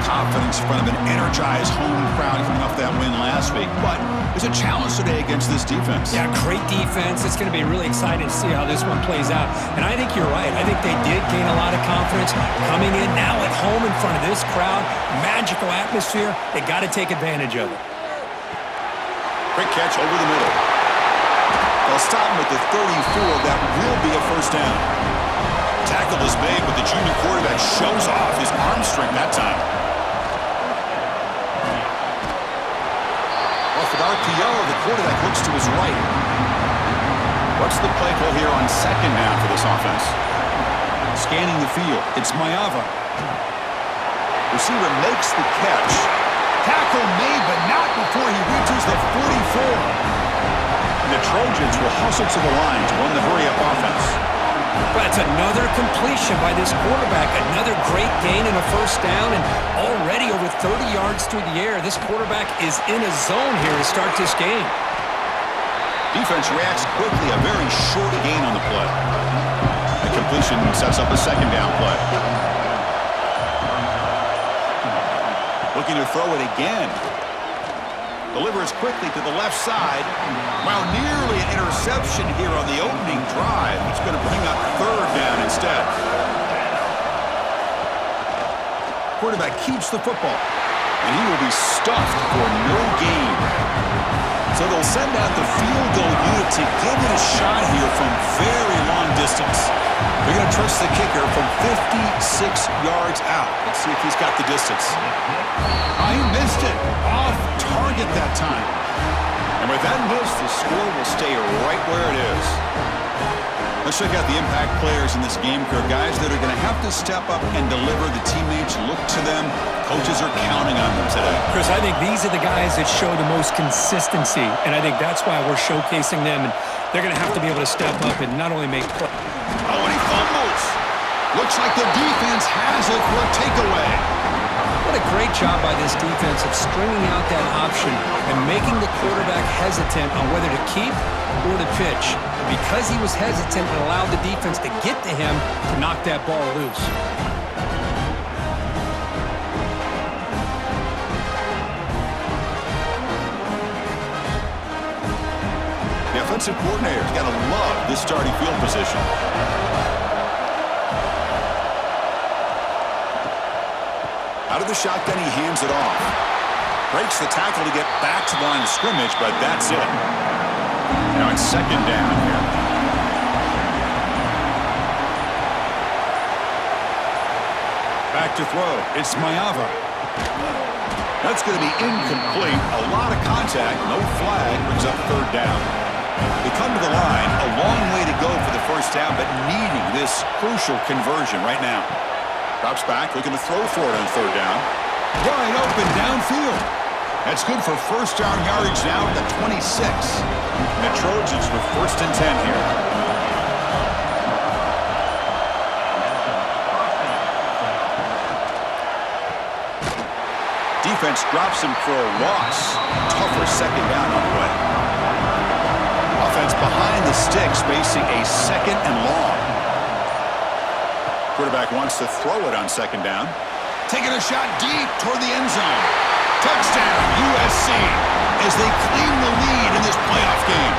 confidence in front of an energized home crowd coming off that win last week. But there's a challenge today against this defense. Yeah, great defense. It's going to be really exciting to see how this one plays out. And I think you're right. I think they did gain a lot of confidence coming in now at home in front of this crowd. Magical atmosphere. They got to take advantage of it. Quick catch over the middle. They'll stop him at the 34. That will be a first down. Tackle is made, but the junior quarterback shows off his arm strength that time. Off an RPO, the quarterback looks to his right. What's the play call here on second down for this offense? Scanning the field, it's Maeva. Receiver makes the catch. Tackle made, but not before he reaches the 44. And the Trojans will hustle to the line to run the hurry-up offense. That's another completion by this quarterback. Another great gain in a first down, and already over 30 yards through the air. This quarterback is in a zone here to start this game. Defense reacts quickly, a very short gain on the play. The completion sets up a second down play. Looking to throw it again. Delivers quickly to the left side. While nearly an interception here on the opening drive, it's going to bring up third down instead. Quarterback keeps the football, and he will be stuffed for no gain. So they'll send out the field goal unit to give it a shot here from very long distance. They're going to trust the kicker from 56 yards out. Let's see if he's got the distance. Oh, he missed it. Off target that time. And with that miss, the score will stay right where it is. Let's check out the impact players in this game, Kirk. Guys that are going to have to step up and deliver. The teammates look to them. Coaches are counting on them today. Chris, I think these are the guys that show the most consistency, and I think that's why we're showcasing them. And they're going to have to be able to step up and not only make plays. Oh, and he fumbles. Looks like the defense has it for a takeaway. What a great job by this defense of stringing out that option and making the quarterback hesitant on whether to keep or to pitch. And because he was hesitant, it allowed the defense to get to him to knock that ball loose. The offensive coordinator's got to love this starting field position. Out of the shotgun, he hands it off. Breaks the tackle to get back to the line of scrimmage, but that's it. Now it's second down here. Back to throw. It's Maeva. That's going to be incomplete. A lot of contact. No flag. Brings up third down. They come to the line. A long way to go for the first down, but needing this crucial conversion right now. Drops back, looking to throw for it on third down. Wide open downfield. That's good for first down yardage now at the 26. And the Trojans with first and 10 here. Defense drops him for a loss. Tougher second down on the way. Offense behind the sticks, facing a second and long. Quarterback wants to throw it on second down. Taking a shot deep toward the end zone. Touchdown, USC, as they claim the lead in this playoff game.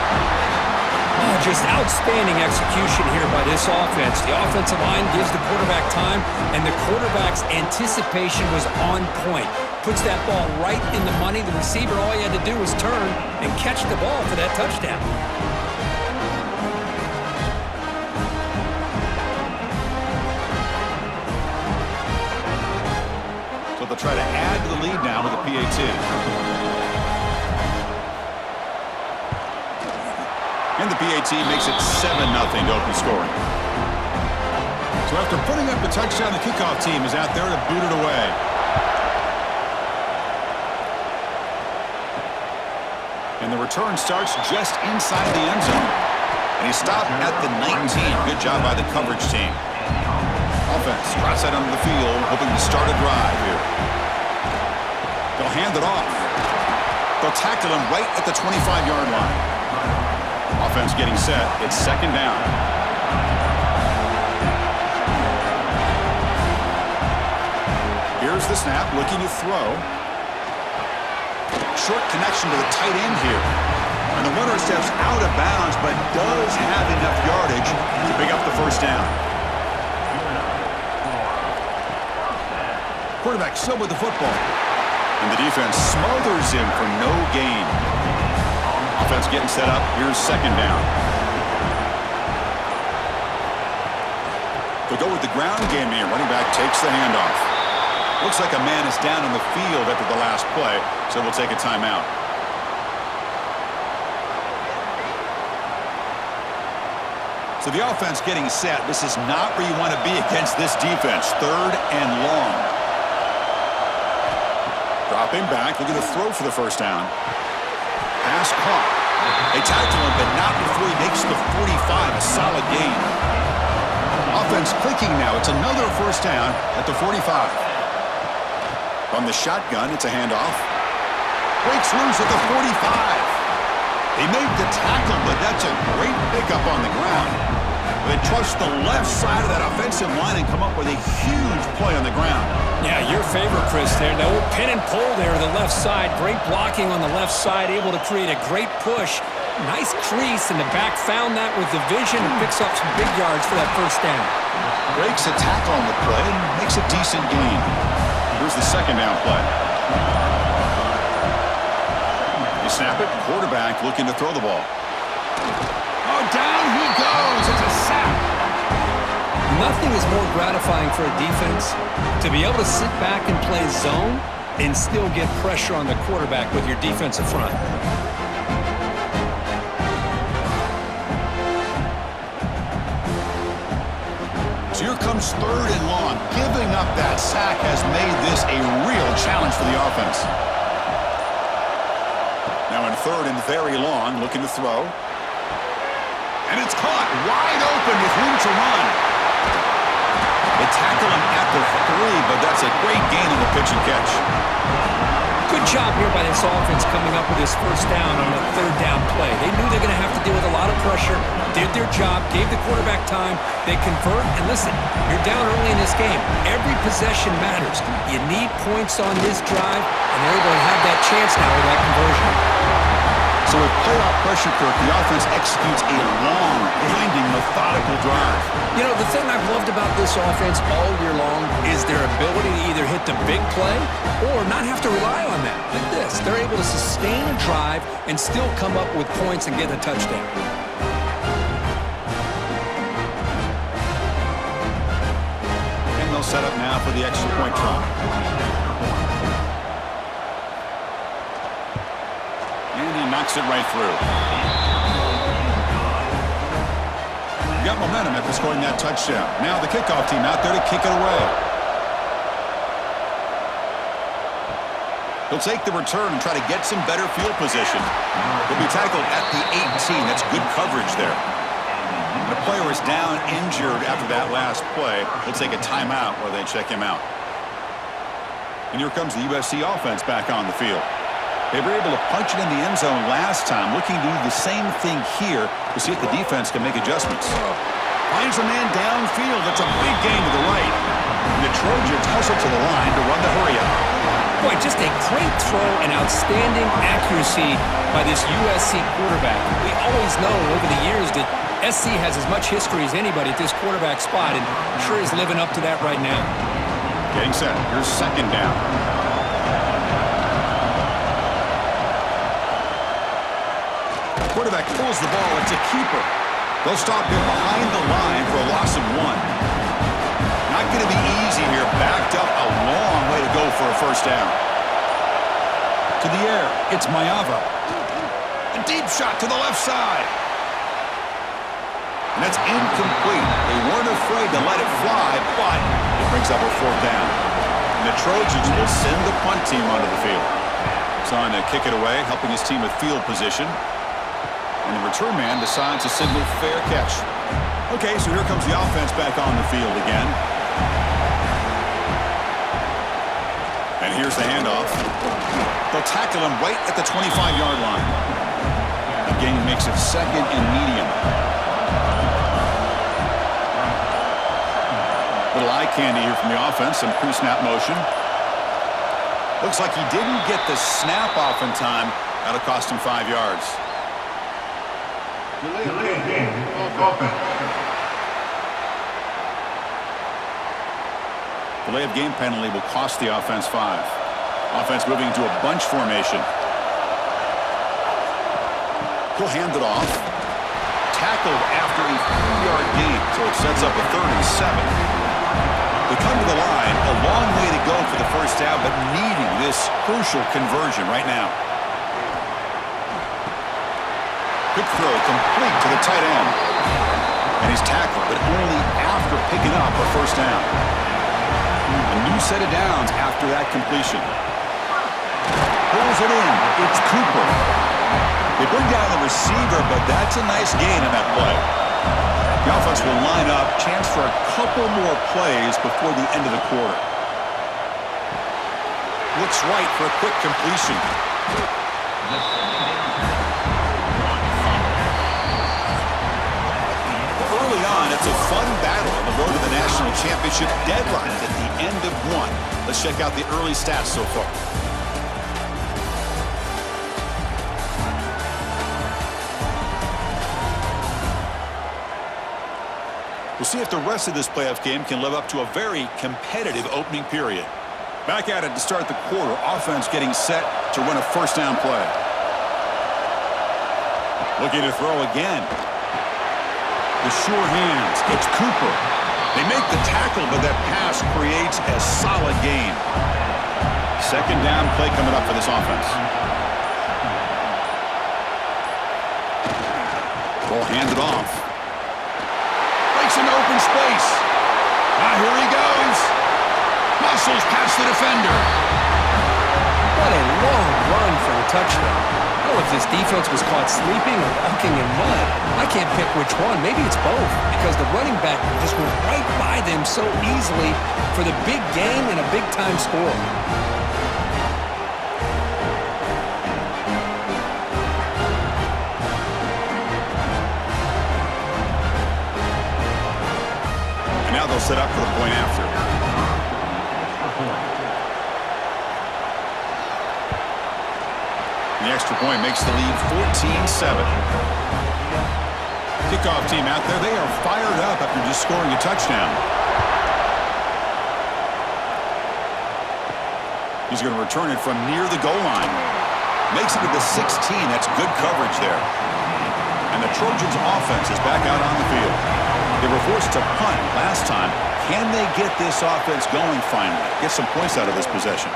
Oh, just outstanding execution here by this offense. The offensive line gives the quarterback time, and the quarterback's anticipation was on point. Puts that ball right in the money. The receiver, all he had to do was turn and catch the ball for that touchdown. So they'll try to add to the lead now with a PAT. And the PAT makes it 7-0 to open scoring. So after putting up a touchdown, the kickoff team is out there to boot it away. And the return starts just inside the end zone. And he stopped at the 19. Good job by the coverage team. Offense drops that onto the field, hoping to start a drive here. They'll hand it off. They'll tackle him right at the 25-yard line. Offense getting set. It's second down. Here's Here's the snap, looking to throw. Short connection to the tight end here. And the runner steps out of bounds, but does have enough yardage to pick up the first down. Quarterback still with the football. And the defense smothers him for no gain. Offense getting set up. Here's second down. They'll go with the ground game here. Running back takes the handoff. Looks like a man is down on the field after the last play, so we'll take a timeout. So the offense getting set. This is not where you want to be against this defense. Third and long. Dropping back, looking to throw for the first down. Pass caught. They tackle him, but not before he makes the 45. A solid gain. Offense clicking now. It's another first down at the 45. From the shotgun, it's a handoff. Breaks loose at the 45. They made the tackle, but that's a great pickup on the ground. They trust the left side of that offensive line and come up with a huge play on the ground. Yeah, your favorite, Chris, there. The old pin and pull there, the left side. Great blocking on the left side, able to create a great push. Nice crease in the back, found that with the vision and picks up some big yards for that first down. Breaks a tackle on the play and makes a decent gain. Here's the second down play. They snap it, quarterback looking to throw the ball. Oh, down he goes. It's a sack. Nothing is more gratifying for a defense to be able to sit back and play zone and still get pressure on the quarterback with your defensive front. So here comes third and long. Giving up that sack has made this a real challenge for the offense. Now in third and very long, looking to throw. And it's caught wide open with room to run. They tackle him at the 3, but that's a great gain on the pitch and catch. Good job here by this offense coming up with this first down on the third down play. They knew they're going to have to deal with a lot of pressure, did their job, gave the quarterback time, they convert, and listen, you're down early in this game. Every possession matters. You need points on this drive, and they're able to have that chance now with that conversion. So with playoff pressure, Kirk, the offense executes a long, winding, methodical drive. You know, the thing I've loved about this offense all year long is their ability to either hit the big play or not have to rely on that. Like this, they're able to sustain a drive and still come up with points and get a touchdown. And they'll set up now for the extra point try. Knocks it right through. You got momentum after scoring that touchdown. Now the kickoff team out there to kick it away. He'll take the return and try to get some better field position. He'll be tackled at the 18. That's good coverage there. The player is down injured after that last play. He'll take a timeout while they check him out. And here comes the USC offense back on the field. They were able to punch it in the end zone last time, looking to do the same thing here to see if the defense can make adjustments. Finds a man downfield. That's a big gain to the right. And the Trojans hustle to the line to run the hurry-up. Boy, just a great throw and outstanding accuracy by this USC quarterback. We always know over the years that SC has as much history as anybody at this quarterback spot, and sure is living up to that right now. Getting set. Here's second down. Quarterback pulls the ball. It's a keeper. They'll stop him behind the line for a loss of 1. Not going to be easy here. Backed up a long way to go for a first down. To the air. It's Mayava. A deep shot to the left side. And that's incomplete. They weren't afraid to let it fly, but it brings up a fourth down. And the Trojans will send the punt team onto the field. It's on to kick it away, helping his team with field position. And the return man decides to signal fair catch. Okay, so here comes the offense back on the field again. And here's the handoff. They'll tackle him right at the 25-yard line. The gain makes it second and medium. Little eye candy here from the offense, some pre-snap motion. Looks like he didn't get the snap off in time. That'll cost him 5 yards. Delay of game penalty will cost the offense 5. Offense moving into a bunch formation. He'll hand it off. Tackled after a 3-yard gain, so it sets up a 3rd and 7. They come to the line, a long way to go for the first down, but needing this crucial conversion right now. Quick throw complete to the tight end. And he's tackled, but only after picking up a first down. A new set of downs after that completion. Pulls it in. It's Cooper. They bring down the receiver, but that's a nice gain in that play. The offense will line up, chance for a couple more plays before the end of the quarter. Looks right for a quick completion. Early on, it's a fun battle on the road to the national championship deadline at the end of one. Let's check out the early stats so far. We'll see if the rest of this playoff game can live up to a very competitive opening period. Back at it to start the quarter. Offense getting set to run a first down play. Looking to throw again. The sure hands. It's Cooper. They make the tackle, but that pass creates a solid gain. Second down play coming up for this offense. Ball handed off. In open space. Here he goes. Muscles past the defender. What a long run for a touchdown. I don't know if this defense was caught sleeping or walking in mud. I can't pick which one. Maybe it's both, because the running back just went right by them so easily for the big gain and a big-time score. Set up for the point after. The extra point makes the lead 14-7. Kickoff team out there, they are fired up after just scoring a touchdown. He's going to return it from near the goal line. Makes it to the 16. That's good coverage there. And the Trojans' offense is back out on the field. They were forced to punt last time. Can they get this offense going finally? Get some points out of this possession.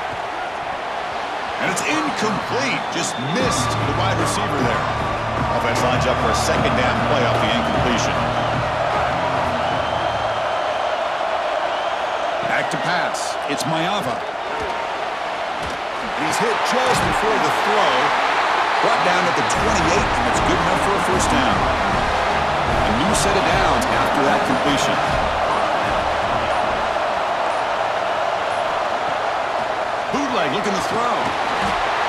And it's incomplete. Just missed the wide receiver there. Offense lines up for a second down play off the incompletion. Back to pass. It's Mayava. He's hit just before the throw. Brought down at the 28, and it's good enough for a first down. A new set of downs after that completion. Bootleg looking to throw.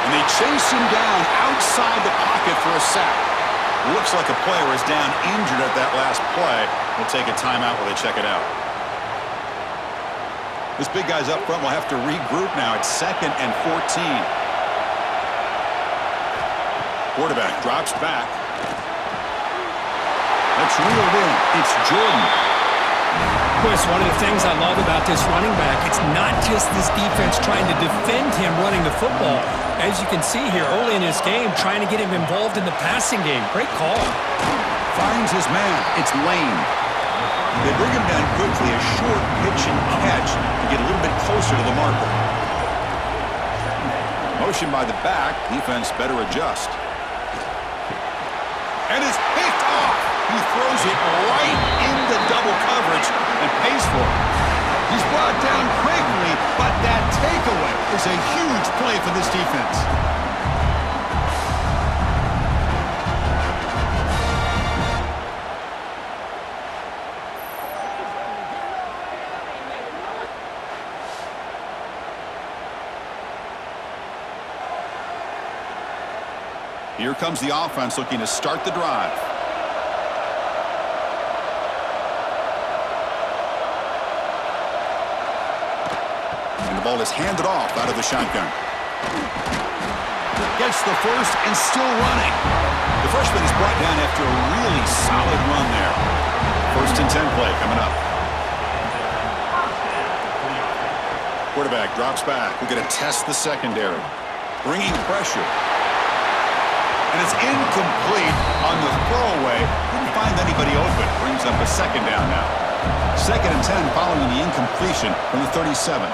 And they chase him down outside the pocket for a sack. Looks like a player is down injured at that last play. We'll take a timeout while they check it out. This big guy's up front will have to regroup now. It's 2nd and 14. Quarterback drops back. That's reeled in. It's Jordan. Chris, one of the things I love about this running back, it's not just this defense trying to defend him running the football. As you can see here early in this game, trying to get him involved in the passing game. Great call. Finds his man. It's Lane. They bring him down quickly, a short pitch and catch to get a little bit closer to the marker. Motion by the back. Defense better adjust. And it's picked off. He throws it right into double coverage and pays for it. He's brought down quickly, but that takeaway is a huge play for this defense. Here comes the offense looking to start the drive. And the ball is handed off out of the shotgun. Gets the first and still running. The freshman is brought down after a really solid run there. 1st and 10 play coming up. Quarterback drops back. We're going to test the secondary. Bringing pressure. And it's incomplete on the throwaway. Didn't find anybody open. Brings up a 2nd down now. 2nd and 10 following the incompletion from the 37.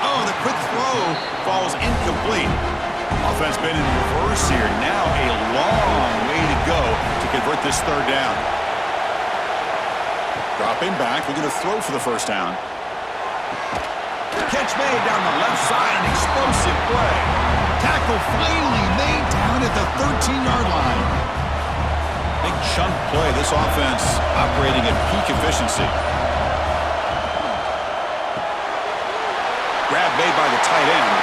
Oh, the quick throw falls incomplete. Offense been in reverse here. Now a long way to go to convert this 3rd down. Dropping back. We're going to throw for the 1st down. Catch made down the left side. An explosive play. Tackle finally made down at the 13-yard line. Big chunk play. This offense operating at peak efficiency. Grab made by the tight end.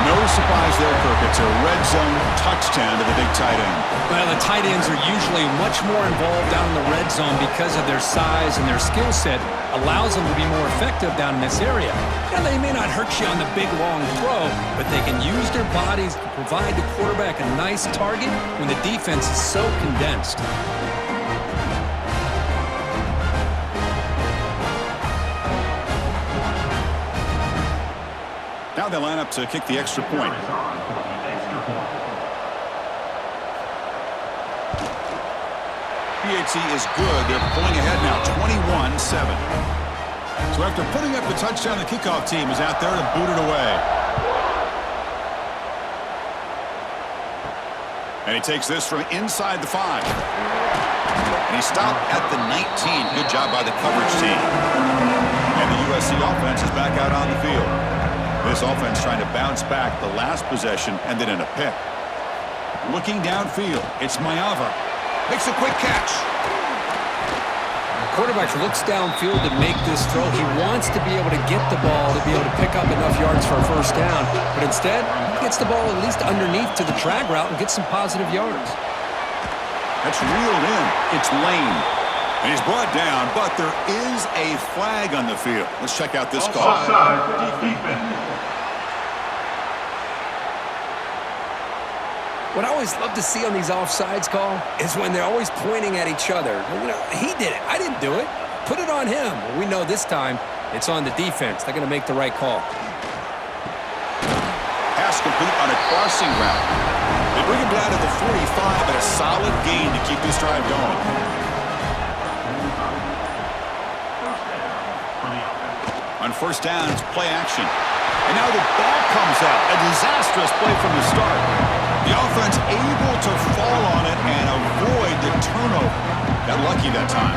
No surprise there, Kirk. It's a red zone touchdown to the big tight end. Well, the tight ends are usually much more involved down in the red zone because of their size and their skill set allows them to be more effective down in this area. Now, they may not hurt you on the big, long throw, but they can use their bodies to provide the quarterback a nice target when the defense is so condensed. Now they line up to kick the extra point. PAT is good. They're pulling ahead now, 21-7. So after putting up the touchdown, the kickoff team is out there to boot it away. And he takes this from inside the 5. And he stopped at the 19. Good job by the coverage team. And the USC offense is back out on the field. This offense trying to bounce back. The last possession ended in a pick. Looking downfield, it's Mayava. Makes a quick catch. The quarterback looks downfield to make this throw. He wants to be able to get the ball to be able to pick up enough yards for a 1st down. But instead, he gets the ball at least underneath to the drag route and gets some positive yards. That's reeled in. It's Lane. And he's brought down, but there is a flag on the field. Let's check out this call. Offside, defense. What I always love to see on these offsides call is when they're always pointing at each other. You know, he did it. I didn't do it. Put it on him. We know this time it's on the defense. They're going to make the right call. Pass complete on a crossing route. They bring him down to the 45 at a solid gain to keep this drive going. On 1st down, it's play action. And now the ball comes out. A disastrous play from the start. The offense able to fall on it and avoid the turnover. Got lucky that time.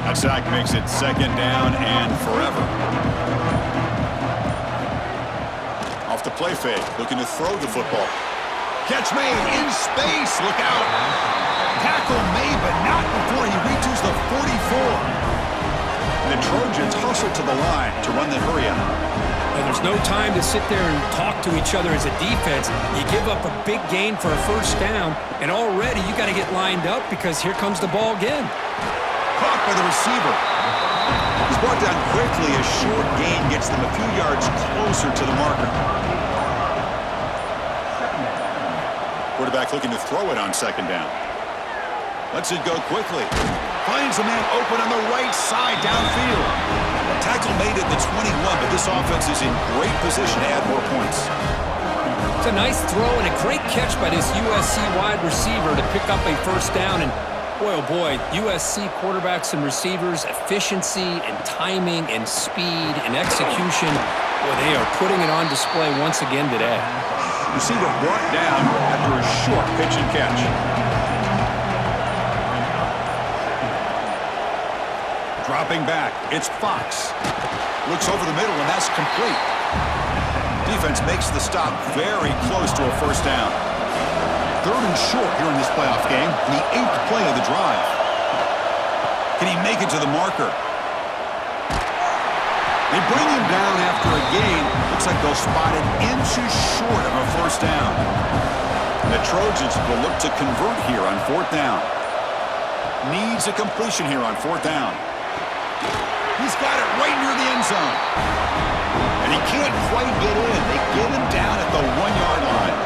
That sack makes it 2nd down and forever. Off the play fake, looking to throw the football. Catch made in space. Look out. Tackle made, but not before he reaches the 44. And the Trojans hustle to the line to run the hurry up. And there's no time to sit there and talk to each other as a defense. You give up a big gain for a 1st down, and already you got to get lined up because here comes the ball again. Caught by the receiver. He's brought down quickly. A short gain gets them a few yards closer to the marker. Quarterback looking to throw it on 2nd down. Lets it go quickly. Finds a man open on the right side downfield. Tackle made at the 21, but this offense is in great position to add more points. It's a nice throw and a great catch by this USC wide receiver to pick up a 1st down. And boy, oh boy, USC quarterbacks and receivers, efficiency and timing and speed and execution, boy, they are putting it on display once again today. Receiver brought down after a short pitch and catch. Dropping back, it's Fox. Looks over the middle, and that's complete. Defense makes the stop very close to a 1st down. 3rd and short here in this playoff game, and the 8th play of the drive. Can he make it to the marker? They bring him down after a gain. Looks like they'll spot it inches short of a first down. And the Trojans will look to convert here on fourth down. Needs a completion here on fourth down. He's got it right near the end zone. And he can't quite get in. They get him down at the 1-yard line.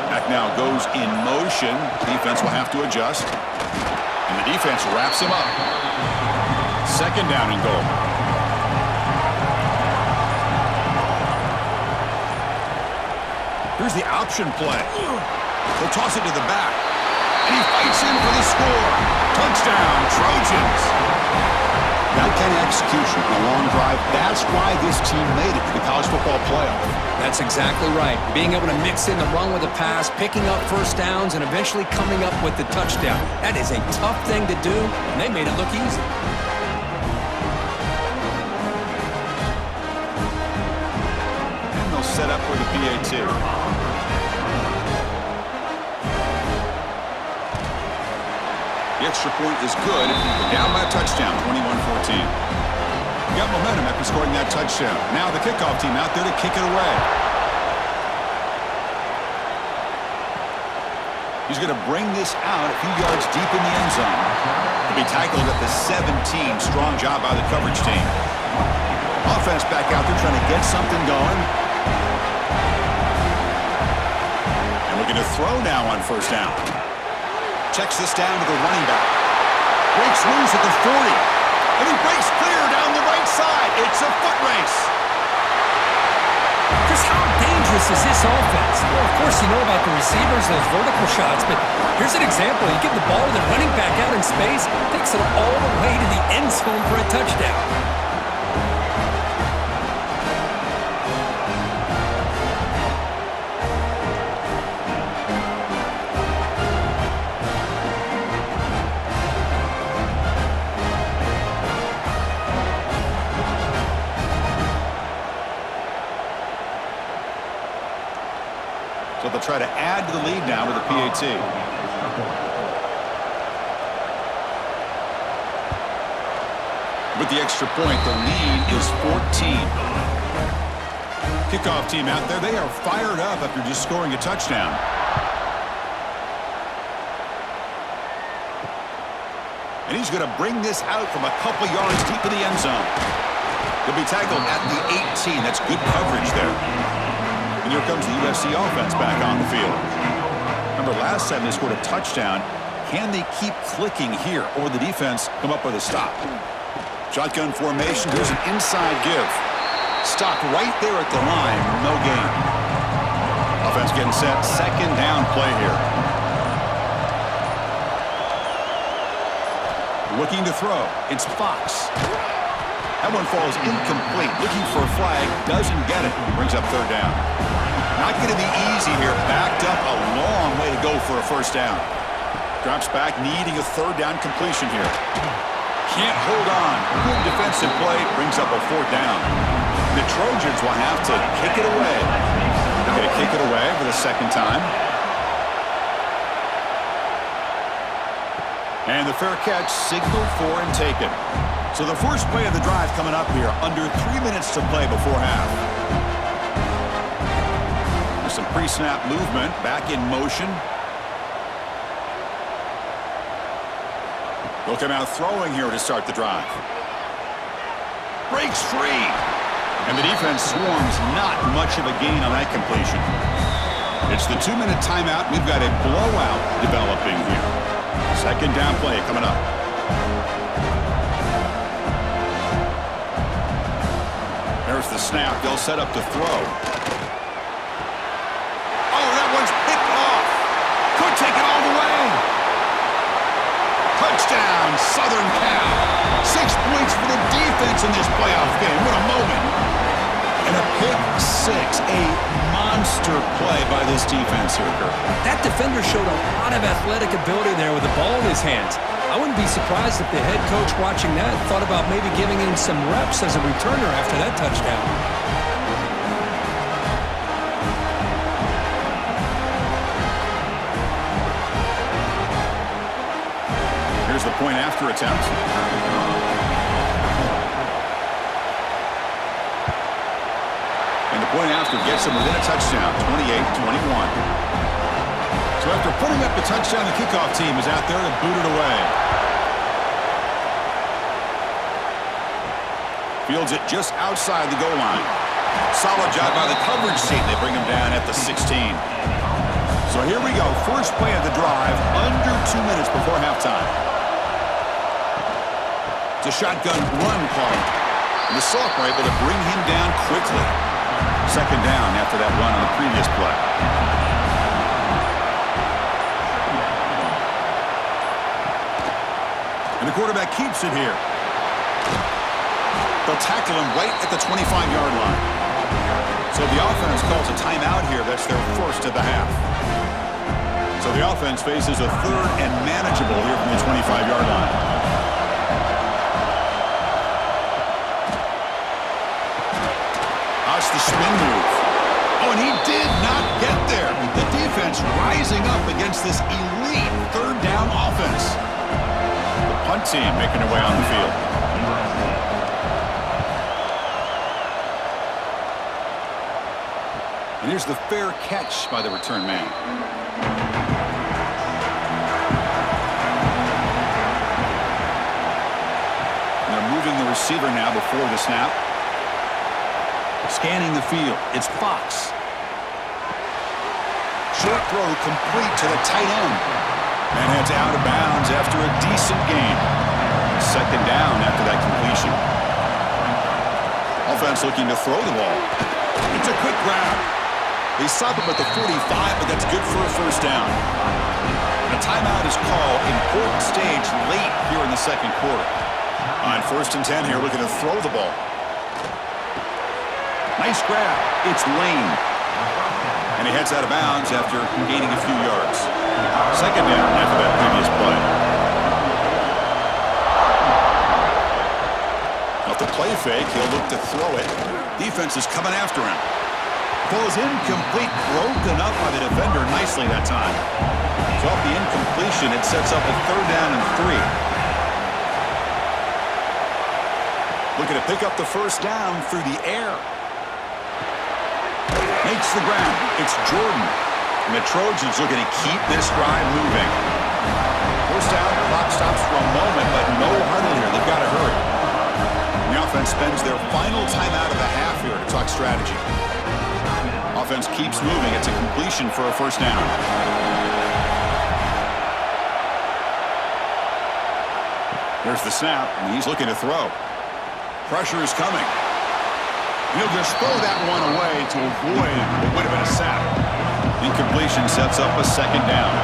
Back now goes in motion. Defense will have to adjust. And the defense wraps him up. Second down and goal. Here's the option play. They'll toss it to the back. And he fights in for the score. Touchdown, Trojans. That kind of execution on a long drive, that's why this team made it to the college football playoff. That's exactly right. Being able to mix in the run with the pass, picking up first downs, and eventually coming up with the touchdown. That is a tough thing to do, and they made it look easy. And they'll set up for the PAT. The extra point is good. They're down by a touchdown, 21-14. Got momentum after scoring that touchdown. Now the kickoff team out there to kick it away. He's going to bring this out a few yards deep in the end zone. He'll be tackled at the 17. Strong job by the coverage team. Offense back out there trying to get something going. And we're going to throw now on first down. Checks this down to the running back. Breaks loose at the 40. And he breaks clear down the right side. It's a foot race. Chris, how dangerous is this offense? Well, of course, you know about the receivers, those vertical shots, but here's an example. You give the ball to the running back out in space, takes it all the way to the end zone for a touchdown. So they'll try to add to the lead now with a PAT. With the extra point, the lead is 14. Kickoff team out there, they are fired up after just scoring a touchdown. And he's going to bring this out from a couple yards deep in the end zone. He'll be tackled at the 18. That's good coverage there. And here comes the USC offense back on the field. Remember, last time they scored a touchdown. Can they keep clicking here, or the defense come up with a stop? Shotgun formation. Here's an inside give. Stop right there at the line. No gain. Offense getting set. Second down play here. Looking to throw. It's Fox. That one falls incomplete. Looking for a flag. Doesn't get it. Brings up third down. Not going to be easy here. Backed up a long way to go for a first down. Drops back, needing a third down completion here. Can't hold on. Good defensive play. Brings up a fourth down. The Trojans will have to kick it away. They're going to kick it away for the second time. And the fair catch signaled for and taken. So the first play of the drive coming up here. Under 3 minutes to play before half. There's some pre-snap movement. Back in motion. They'll come out throwing here to start the drive. Breaks free. And the defense swarms. Not much of a gain on that completion. It's the 2-minute timeout. We've got a blowout developing here. Second down play coming up. There's the snap. They'll set up to throw. Oh, that one's picked off. Could take it all the way. Touchdown, Southern Cal. 6 points for the defense in this playoff game. What a moment. And a pick six. A monster play by this defense here, Kirk. That defender showed a lot of athletic ability there with the ball in his hands. I wouldn't be surprised if the head coach watching that thought about maybe giving him some reps as a returner after that touchdown. Here's the point after attempt. And the point after gets them within a touchdown, 28-21. So after putting up the touchdown, the kickoff team is out there to boot it away. Fields it just outside the goal line. Solid job by the coverage team. They bring him down at the 16. So here we go. First play of the drive, under 2 minutes before halftime. It's a shotgun run play. And the Salk were able to bring him down quickly. Second down after that run on the previous play. And the quarterback keeps it here. They'll tackle him right at the 25-yard line. So the offense calls a timeout here. That's their first of the half. So the offense faces a third and manageable here from the 25-yard line. That's the spin move. Oh, and he did not get there. The defense rising up against this elite third down offense. The punt team making their way on the field. And here's the fair catch by the return man. And they're moving the receiver now before the snap. Scanning the field. It's Fox. Short throw complete to the tight end. And heads out of bounds after a decent gain. Second down after that completion. Offense looking to throw the ball. It's a quick grab. They stop him at the 45, but that's good for a first down. And a timeout is called. Important stage late here in the second quarter. On 1st and 10 here, looking to throw the ball. Nice grab. It's Lane. And he heads out of bounds after gaining a few yards. Second down after that previous play. Off the play fake, he'll look to throw it. Defense is coming after him. Ball is incomplete, broken up by the defender nicely that time. So off the incompletion, it sets up a third down and 3. Looking to pick up the first down through the air. Makes the ground. It's Jordan. And the Trojans looking to keep this drive moving. First down, clock stops for a moment, but no huddle here. They've got to hurry. And the offense spends their final timeout of the half here to talk strategy. Offense keeps moving. It's a completion for a first down. There's the snap, and he's looking to throw. Pressure is coming. He'll just throw that one away to avoid what would have been a sack. Incompletion sets up a second down.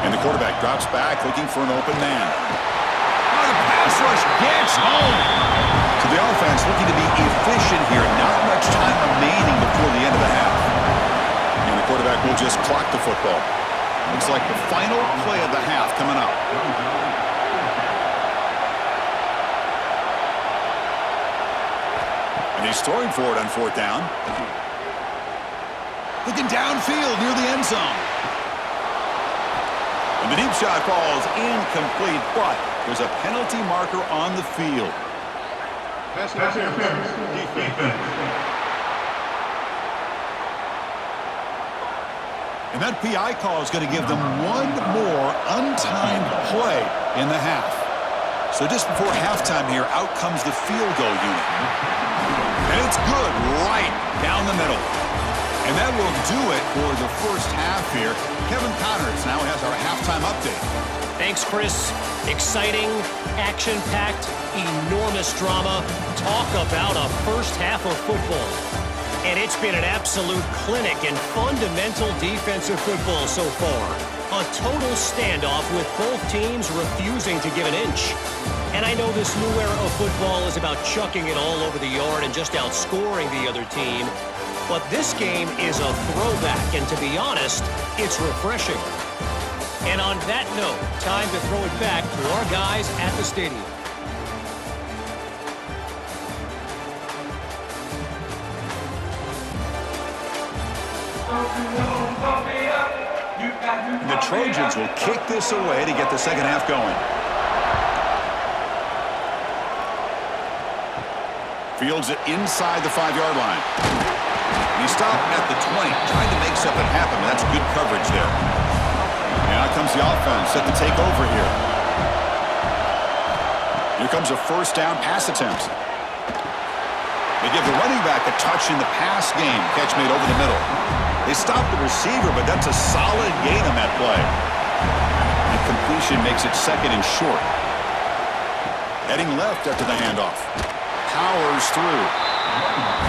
And the quarterback drops back looking for an open man. Oh, the pass rush gets home. So the offense looking to be efficient here. Not much time remaining before the end of the half. And the quarterback will just clock the football. Looks like the final play of the half coming up. And he's throwing for it on 4th down. Looking downfield near the end zone. And the deep shot falls incomplete, but there's a penalty marker on the field. Pass interference. Defense. And that PI call is going to give them one more untimed play in the half. So just before halftime here, out comes the field goal unit. And it's good right down the middle. And that will do it for the first half here. Kevin Connors now has our halftime update. Thanks, Chris. Exciting, action-packed, enormous drama. Talk about a first half of football. And it's been an absolute clinic in fundamental defensive football so far. A total standoff with both teams refusing to give an inch. And I know this new era of football is about chucking it all over the yard and just outscoring the other team. But this game is a throwback, and to be honest, it's refreshing. And on that note, time to throw it back to our guys at the stadium. The Trojans will kick this away to get the second half going. Fields it inside the 5-yard line. He stopped at the 20, trying to make something happen. That's good coverage there. And out comes the offense, set to take over here. Here comes a first down pass attempt. They give the running back a touch in the pass game. Catch made over the middle. They stopped the receiver, but that's a solid gain on that play. And completion makes it second and short. Heading left after the handoff. Powers through.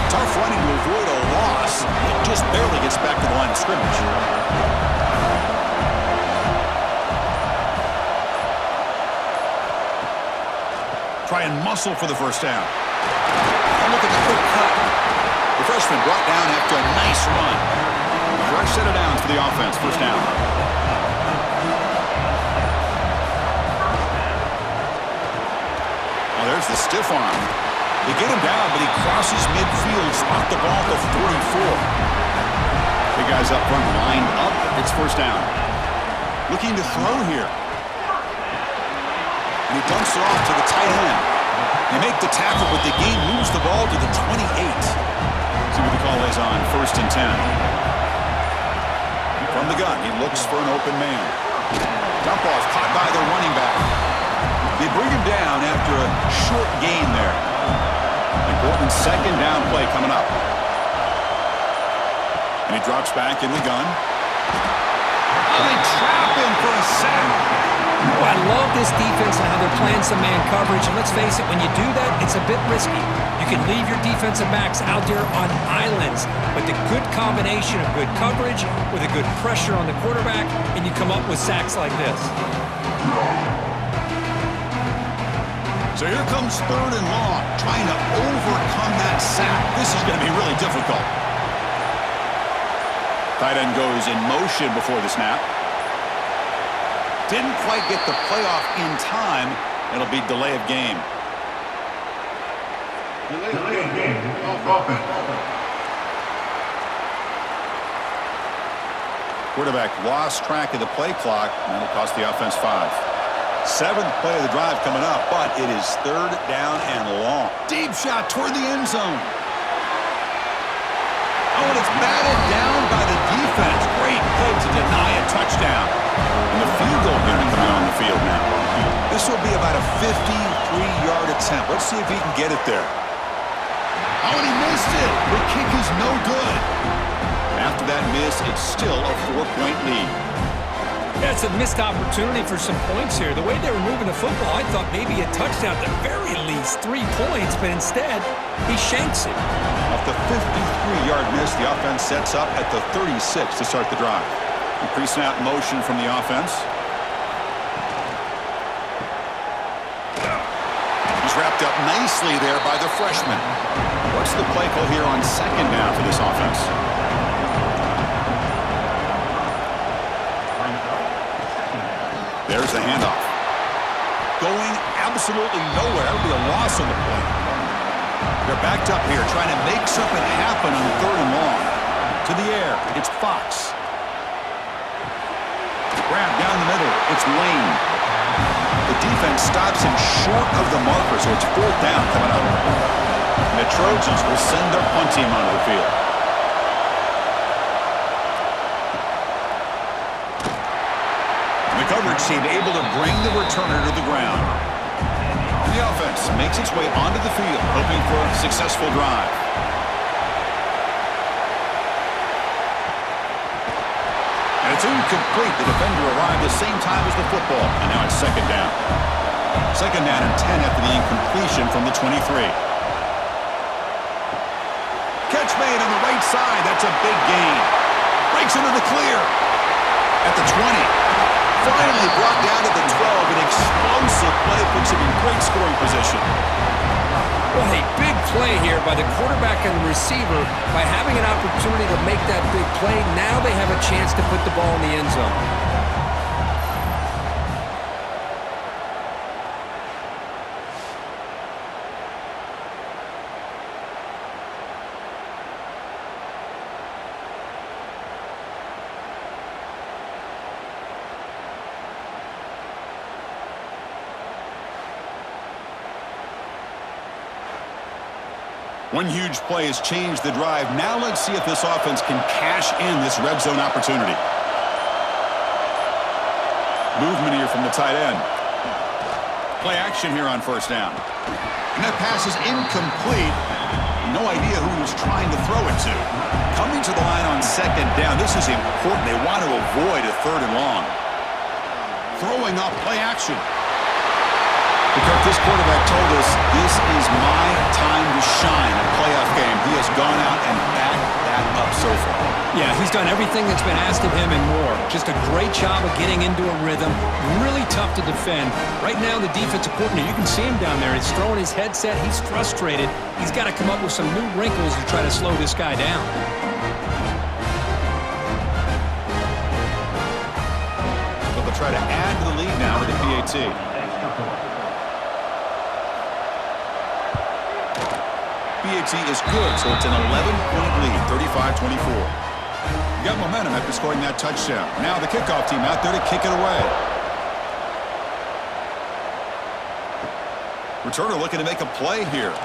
Tough running to avoid a loss. It just barely gets back to the line of scrimmage. Try and muscle for the first down. And look at the quick cut. The freshman brought down after a nice run. Fresh set of downs for the offense. First down. Well, there's the stiff arm. They get him down, but he crosses midfield, spot the ball at the 44. The guys up front lined up. It's first down. Looking to throw here. And he dumps it off to the tight end. They make the tackle, but the game moves the ball to the 28. See what the call is on first and 10. From the gun, he looks for an open man. Dump off, caught by the running back. They bring him down after a short gain there. Important second down play coming up. And he drops back in the gun. Oh, they trap him for a sack. Oh, I love this defense and how they're playing some man coverage. And let's face it, when you do that, it's a bit risky. You can leave your defensive backs out there on islands, but the good combination of good coverage with a good pressure on the quarterback, and you come up with sacks like this. So here comes third and long, trying to overcome that sack. This is going to be really difficult. Tight end goes in motion before the snap. Didn't quite get the playoff in time. It'll be delay of game. Delay of game. Quarterback lost track of the play clock, and that'll cost the offense 5. 7th play of the drive coming up, but it is third down and long. Deep shot toward the end zone. Oh, and it's batted down by the defense. Great play to deny a touchdown. And the field goal here coming on the field now. This will be about a 53-yard attempt. Let's see if he can get it there. Oh, and he missed it. The kick is no good. After that miss, it's still a 4-point lead. Yeah, it's a missed opportunity for some points here. The way they were moving the football, I thought maybe a touchdown, at the very least 3 points, but instead, he shanks it. Off the 53-yard miss, the offense sets up at the 36 to start the drive. Pre-snap motion from the offense. He's wrapped up nicely there by the freshman. What's the play call here on second down for this offense? There's the handoff. Going absolutely nowhere. It'll be a loss on the play. They're backed up here, trying to make something happen on third and long. To the air, it's Fox. Grab down the middle, it's Lane. The defense stops him short of the marker, so it's fourth down coming up. And the Trojans will send their punt team onto the field. The coverage team able to bring the returner to the ground. And the offense makes its way onto the field, hoping for a successful drive. And it's incomplete. The defender arrived the same time as the football. And now it's second down. Second down and 10 after the incompletion from the 23. Catch made on the right side. That's a big gain. Breaks into the clear. At the 20. Finally brought down to the 12. An explosive play puts him in great scoring position. Well, a big play here by the quarterback and the receiver. By having an opportunity to make that big play, now they have a chance to put the ball in the end zone. One huge play has changed the drive. Now let's see if this offense can cash in this red zone opportunity. Movement here from the tight end. Play action here on first down. And that pass is incomplete. No idea who he was trying to throw it to. Coming to the line on second down. This is important. They want to avoid a third and long. Throwing up play action. Because this quarterback told us this is my time to shine. A playoff game. He has gone out and backed that up so far. Yeah, he's done everything that's been asked of him and more. Just a great job of getting into a rhythm. Really tough to defend. Right now, the defensive coordinator, you can see him down there. He's throwing his headset. He's frustrated. He's got to come up with some new wrinkles to try to slow this guy down. So they'll try to add to the lead now with the PAT. PAT is good, so it's an 11-point lead, 35-24. Got momentum after scoring that touchdown. Now the kickoff team out there to kick it away. Returner looking to make a play here.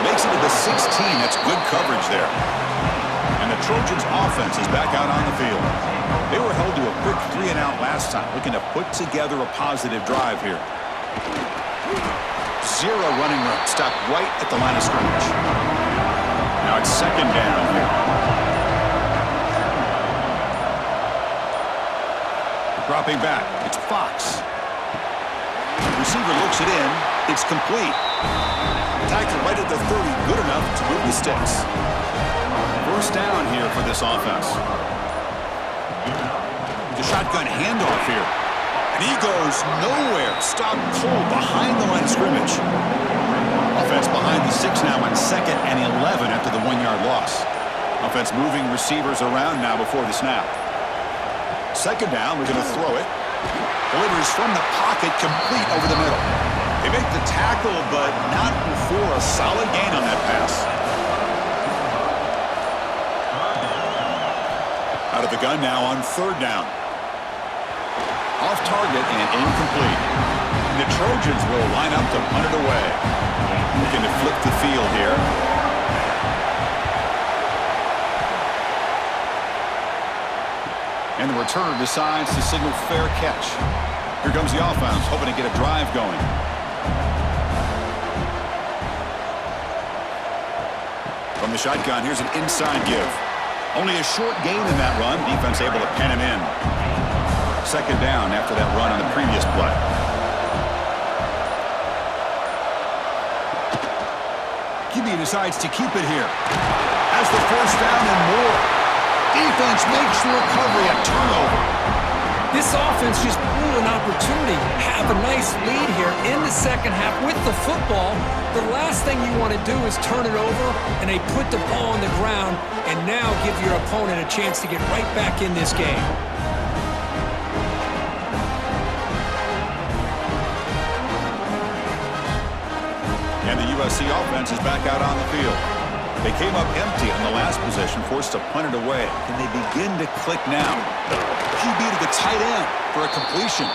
Makes it to the 16. That's good coverage there. And the Trojans' offense is back out on the field. They were held to a quick 3-and-out last time, looking to put together a positive drive here. Zero running room. Stopped right at the line of scrimmage. Now it's second down here. Dropping back. It's Fox. Receiver looks it in. It's complete. Tackle right at the 30. Good enough to move the sticks. First down here for this offense. The shotgun handoff here. And he goes nowhere. Stopped cold behind the line of scrimmage. Offense behind the 6 now on 2nd and 11 after the 1-yard loss. Offense moving receivers around now before the snap. Second down, we're going to throw it. Delivers from the pocket, complete over the middle. They make the tackle, but not before a solid gain on that pass. Out of the gun now on third down. Off target and incomplete. The Trojans will line up to punt it away. Looking to flip the field here. And the returner decides to signal fair catch. Here comes the offense, hoping to get a drive going. From the shotgun, here's an inside give. Only a short gain in that run. Defense able to pen him in. Second down after that run on the previous play. QB decides to keep it here. Has the first down and more. Defense makes the recovery, a turnover. This offense just blew an opportunity. Have a nice lead here in the second half with the football. The last thing you want to do is turn it over, and they put the ball on the ground and now give your opponent a chance to get right back in this game. And the USC offense is back out on the field. They came up empty on the last possession, forced to punt it away. Can they begin to click now? QB to the tight end for a completion.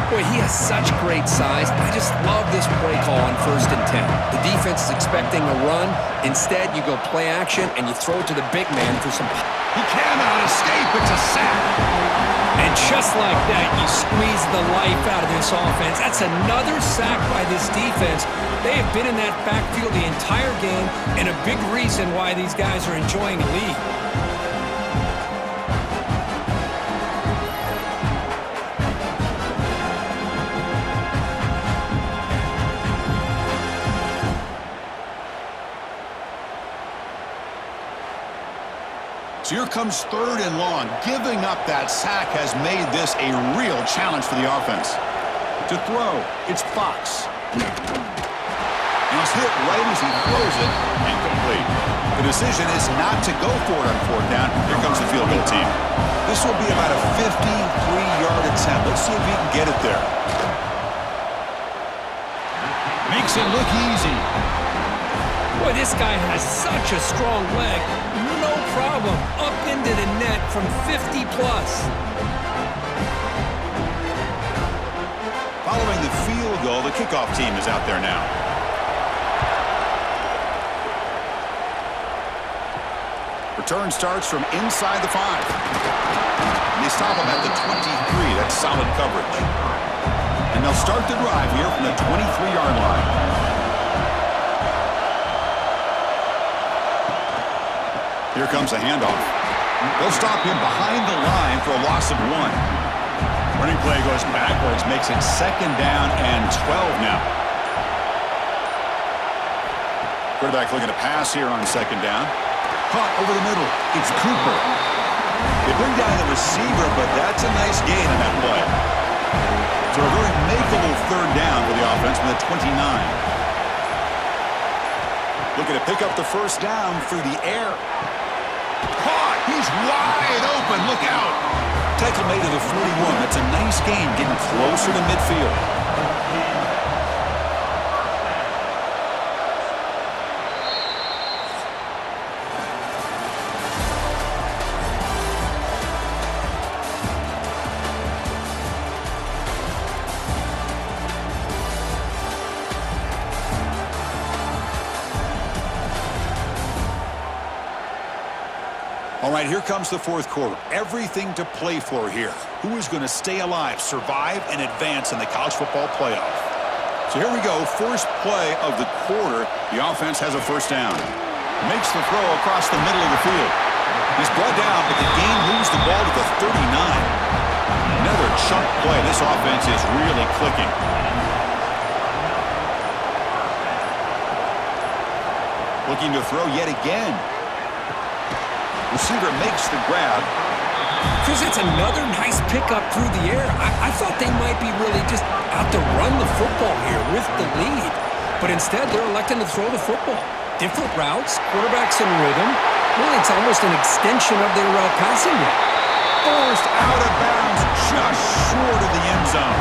Boy, he has such great size. I just love this play call on 1st and 10. The defense is expecting a run. Instead, you go play action, and you throw it to the big man for some... He cannot escape. It's a sack. And just like that, you squeeze the life out of this offense. That's another sack by this defense. They have been in that backfield the entire game, and a big reason why these guys are enjoying a lead. So here comes third and long. Giving up that sack has made this a real challenge for the offense. To throw, it's Fox. He's hit right as he throws it, incomplete. The decision is not to go for it on fourth down. Here comes the field goal team. This will be about a 53-yard attempt. Let's see if he can get it there. Makes it look easy. Boy, this guy has such a strong leg. No problem. Up into the net from 50-plus. Following the field goal, the kickoff team is out there now. Return starts from inside the 5. And they stop him at the 23. That's solid coverage. And they'll start the drive here from the 23-yard line. Here comes a handoff. They'll stop him behind the line for a loss of 1. Running play goes backwards, makes it 2nd down and 12 now. Quarterback looking to pass here on 2nd down. Caught over the middle. It's Cooper. They bring down the receiver, but that's a nice gain on that play. So a very makeable 3rd down for the offense from the 29. Looking to pick up the 1st down through the air. Caught! He's wide open. Look out! Tackle made to the 41. That's a nice gain, getting closer to midfield. All right, here comes the 4th quarter. Everything to play for here. Who is going to stay alive, survive, and advance in the college football playoff? So here we go. First play of the quarter. The offense has a 1st down. Makes the throw across the middle of the field. He's brought down, but the game moves the ball to the 39. Another chunk play. This offense is really clicking. Looking to throw yet again. Receiver makes the grab. Chris, it's another nice pickup through the air. I thought they might be really just out to run the football here with the lead. But instead, they're electing to throw the football. Different routes, quarterbacks in rhythm. Really, it's almost an extension of their passing game. Forced out of bounds, just short of the end zone.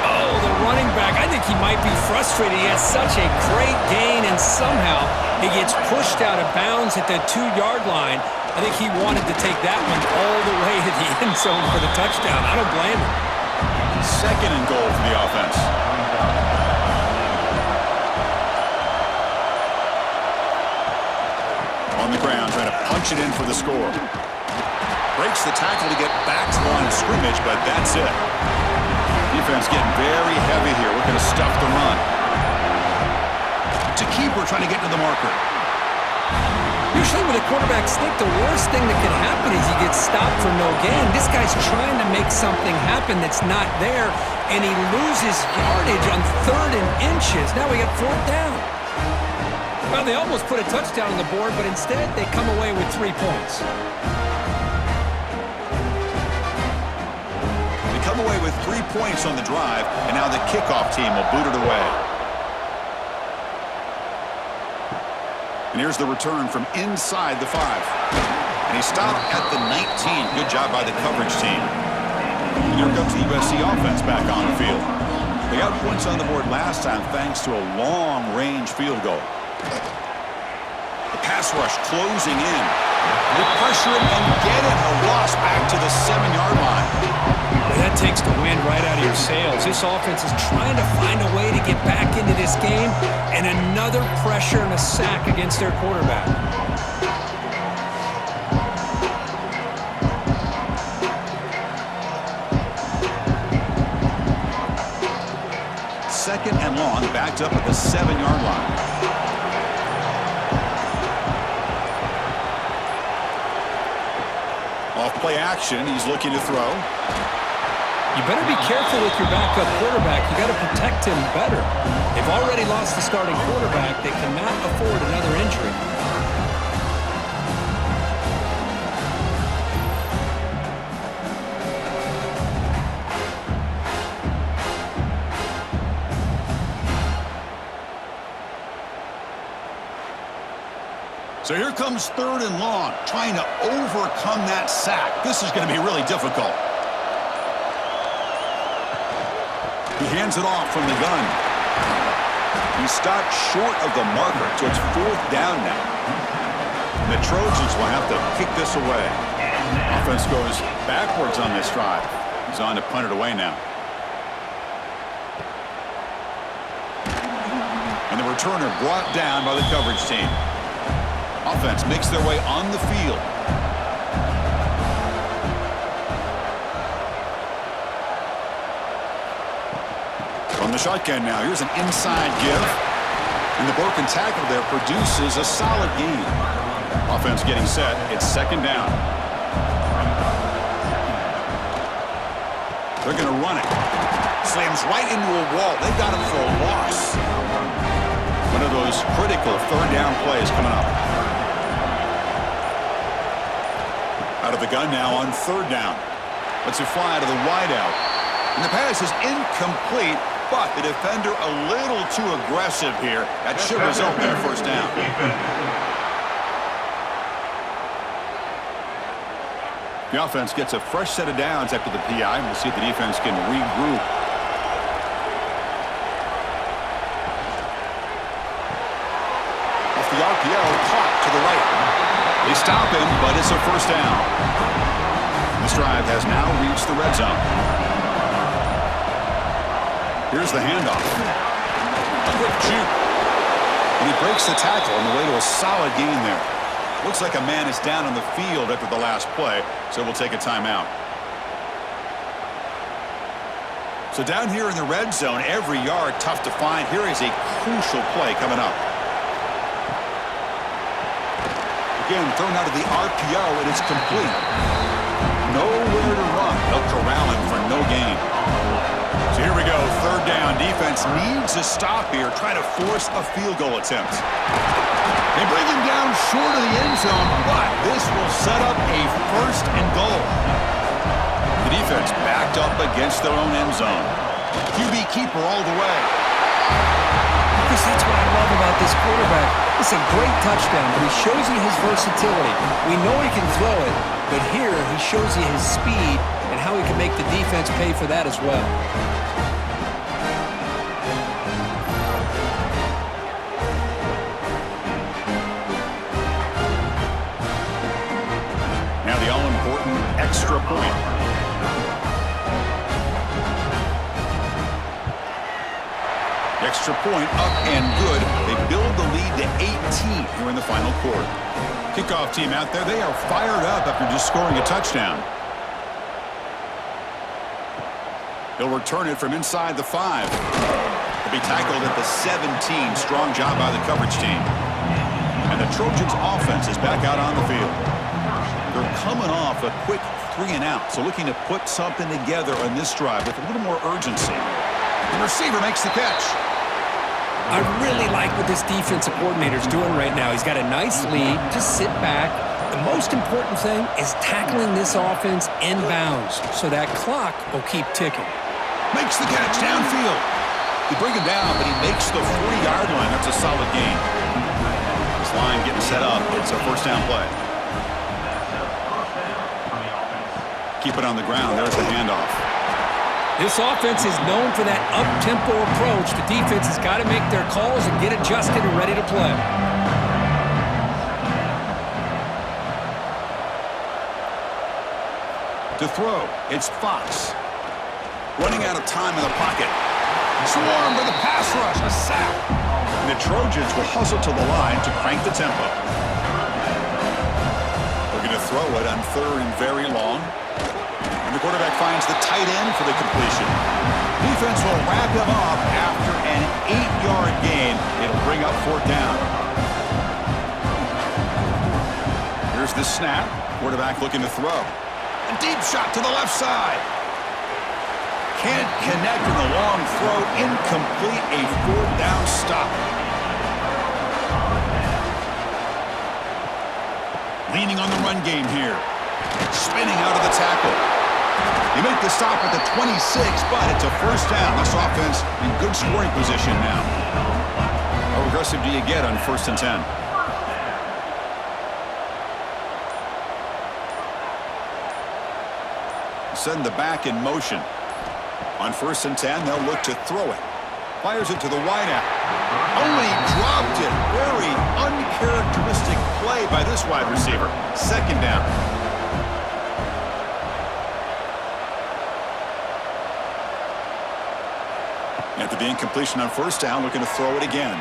Oh, the running back. I think he might be frustrated. He has such a great gain, and somehow he gets pushed out of bounds at the 2-yard line. I think he wanted to take that one all the way to the end zone for the touchdown. I don't blame him. 2nd and goal for the offense. On the ground, trying to punch it in for the score. Breaks the tackle to get back to the line of scrimmage, but that's it. Defense getting very heavy here. We're going to stuff the run. To keeper trying to get to the marker. Usually with a quarterback sneak, the worst thing that can happen is he gets stopped for no gain. This guy's trying to make something happen that's not there, and he loses yardage on 3rd and inches. Now we got 4th down. Well, they almost put a touchdown on the board, but instead they come away with 3 points. They come away with 3 points on the drive, and now the kickoff team will boot it away. And here's the return from inside the 5. And he stopped at the 19. Good job by the coverage team. And here comes the USC offense back on the field. They got points on the board last time thanks to a long-range field goal. The pass rush closing in. They pressure him and get it. A loss back to the 7-yard line. That takes the wind right out of your sails. This offense is trying to find a way to get back into this game, and another pressure and a sack against their quarterback. Second and long, backed up at the 7-yard line. Off play action, he's looking to throw. You better be careful with your backup quarterback. You got to protect him better. They've already lost the starting quarterback. They cannot afford another injury. So here comes 3rd and long, trying to overcome that sack. This is going to be really difficult. He hands it off from the gun. He stopped short of the marker, so it's 4th down now. And the Trojans will have to kick this away. Offense goes backwards on this drive. He's on to punt it away now. And the returner brought down by the coverage team. Offense makes their way on the field. From the shotgun now, here's an inside give. And the broken tackle there produces a solid gain. Offense getting set. It's second down. They're going to run it. Slams right into a wall. They got him for a loss. One of those critical third down plays coming up. Out of the gun now on third down. Lets it fly to the wideout. And the pass is incomplete, but the defender a little too aggressive here. That should result in a first down. The offense gets a fresh set of downs after the PI. We'll see if the defense can regroup. Off the RPO, caught to the right. They stop him, but it's a first down. This drive has now reached the red zone. Here's the handoff. A quick juke. And he breaks the tackle on the way to a solid gain there. Looks like a man is down on the field after the last play, so we'll take a timeout. So down here in the red zone, every yard tough to find. Here is a crucial play coming up. Again, thrown out of the RPO, and it's complete. Nowhere to run. They'll corral him for no gain. So here we go, third down. Defense needs a stop here, try to force a field goal attempt. They bring him down short of the end zone, but this will set up a first and goal. The defense backed up against their own end zone. QB keeper all the way. Because that's what I love about this quarterback. It's a great touchdown, but he shows you his versatility. We know he can throw it, but here he shows you his speed and how he can make the defense pay for that as well. Now the all-important extra point. Extra point up and good. They build the lead to 18 here in the final quarter. Kickoff team out there, they are fired up after just scoring a touchdown. They'll return it from inside the 5. They'll be tackled at the 17. Strong job by the coverage team. And the Trojans offense is back out on the field. They're coming off a quick 3 and out, so looking to put something together on this drive with a little more urgency. The receiver makes the catch. I really like what this defensive coordinator is doing right now. He's got a nice lead. Just sit back. The most important thing is tackling this offense inbounds so that clock will keep ticking. Makes the catch downfield. They bring him down, but he makes the 40-yard line. That's a solid gain. This line getting set up. It's a first down play. Keep it on the ground. There's the handoff. This offense is known for that up-tempo approach. The defense has got to make their calls and get adjusted and ready to play. To throw, it's Fox. Running out of time in the pocket. Swarm with a pass rush, a sack. And the Trojans will hustle to the line to crank the tempo. They're going to throw it on third and very long. And the quarterback finds the tight end for the completion. Defense will wrap him up after an 8-yard gain. It'll bring up fourth down. Here's the snap. Quarterback looking to throw. A deep shot to the left side. Can't connect in the long throw. Incomplete. A fourth down stop. Leaning on the run game here. Spinning out of the tackle. They make the stop at the 26, but it's a first down. This offense in good scoring position now. How aggressive do you get on 1st and 10? Send the back in motion. On 1st and 10, they'll look to throw it. Fires it to the wideout. Only dropped it. Very uncharacteristic play by this wide receiver. Second down. After the incompletion on 1st down, looking to throw it again.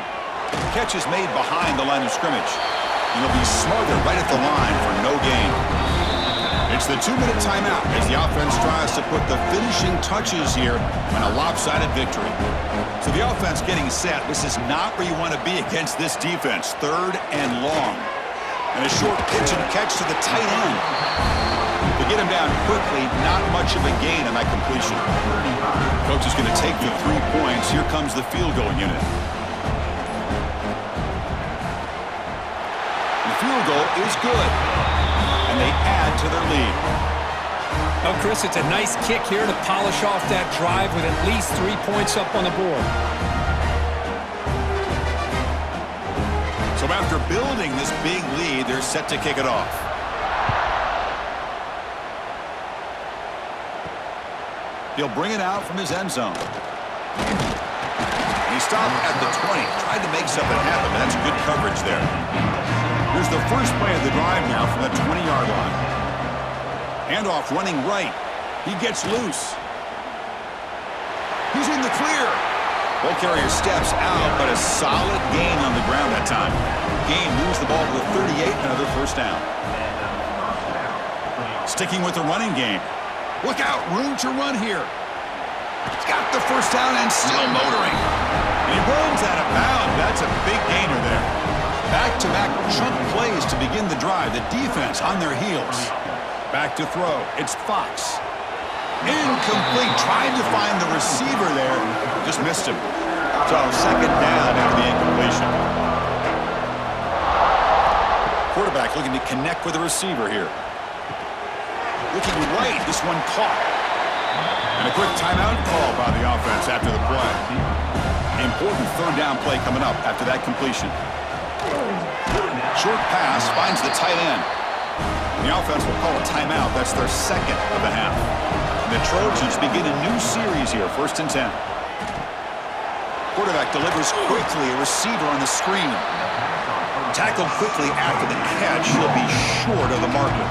Catch is made behind the line of scrimmage. And he'll be smothered right at the line for no gain. It's the 2-minute timeout as the offense tries to put the finishing touches here on a lopsided victory. So the offense getting set. This is not where you want to be against this defense. 3rd and long. And a short pitch and catch to the tight end. To get him down quickly, not much of a gain on that completion. Coach is going to take the 3 points. Here comes the field goal unit. The field goal is good. And they add to their lead. Oh, Chris, it's a nice kick here to polish off that drive with at least 3 points up on the board. So after building this big lead, they're set to kick it off. He'll bring it out from his end zone. He stopped at the 20, tried to make something happen, but that's good coverage there. Here's the first play of the drive now from the 20-yard line. Handoff running right. He gets loose. He's in the clear. Ball carrier steps out, but a solid gain on the ground that time. Gain moves the ball to the 38, another first down. Sticking with the running game. Look out, room to run here. He's got the first down and still motoring. And he runs out of bounds. That's a big gainer there. Back-to-back chunk plays to begin the drive. The defense on their heels. Back to throw. It's Fox. Incomplete. Tried to find the receiver there. Just missed him. So second down after the incompletion. Quarterback looking to connect with the receiver here. Looking right. This one caught. And a quick timeout call by the offense after the play. Important third down play coming up after that completion. Short pass finds the tight end. The offense will call a timeout. That's their second of the half. And the Trojans begin a new series here, 1st and 10. Quarterback delivers quickly, a receiver on the screen. Tackled quickly after the catch. He'll be short of the marker.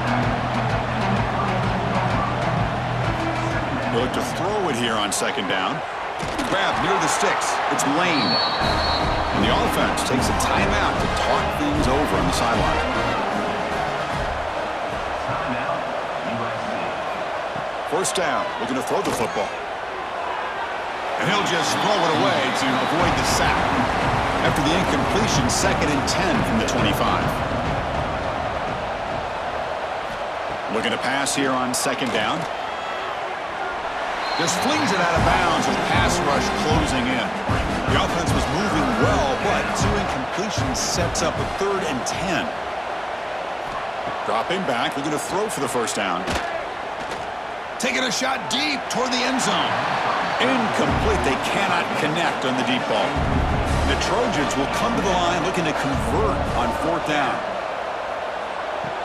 He'll look to throw it here on second down. Grab near the sticks. It's Lane. And the offense takes a timeout to talk things over on the sideline. First down, looking to throw the football. And he'll just throw it away to avoid the sack. After the incompletion, 2nd and 10 from the 25. Looking to pass here on second down. Just flings it out of bounds with pass rush closing in. The offense was moving well, but 2 incompletions sets up a 3rd and 10. Dropping back, looking to throw for the first down. Taking a shot deep toward the end zone. Incomplete. They cannot connect on the deep ball. The Trojans will come to the line looking to convert on 4th down.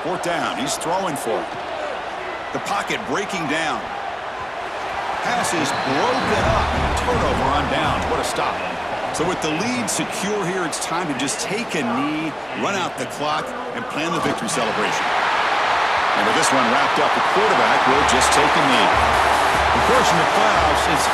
4th down. He's throwing for it. The pocket breaking down. Pass is broken up. Turnover on downs. What a stop. So with the lead secure here, it's time to just take a knee, run out the clock, and plan the victory celebration. And with this one wrapped up, the quarterback will just take a knee. Of course, in the playoffs, it's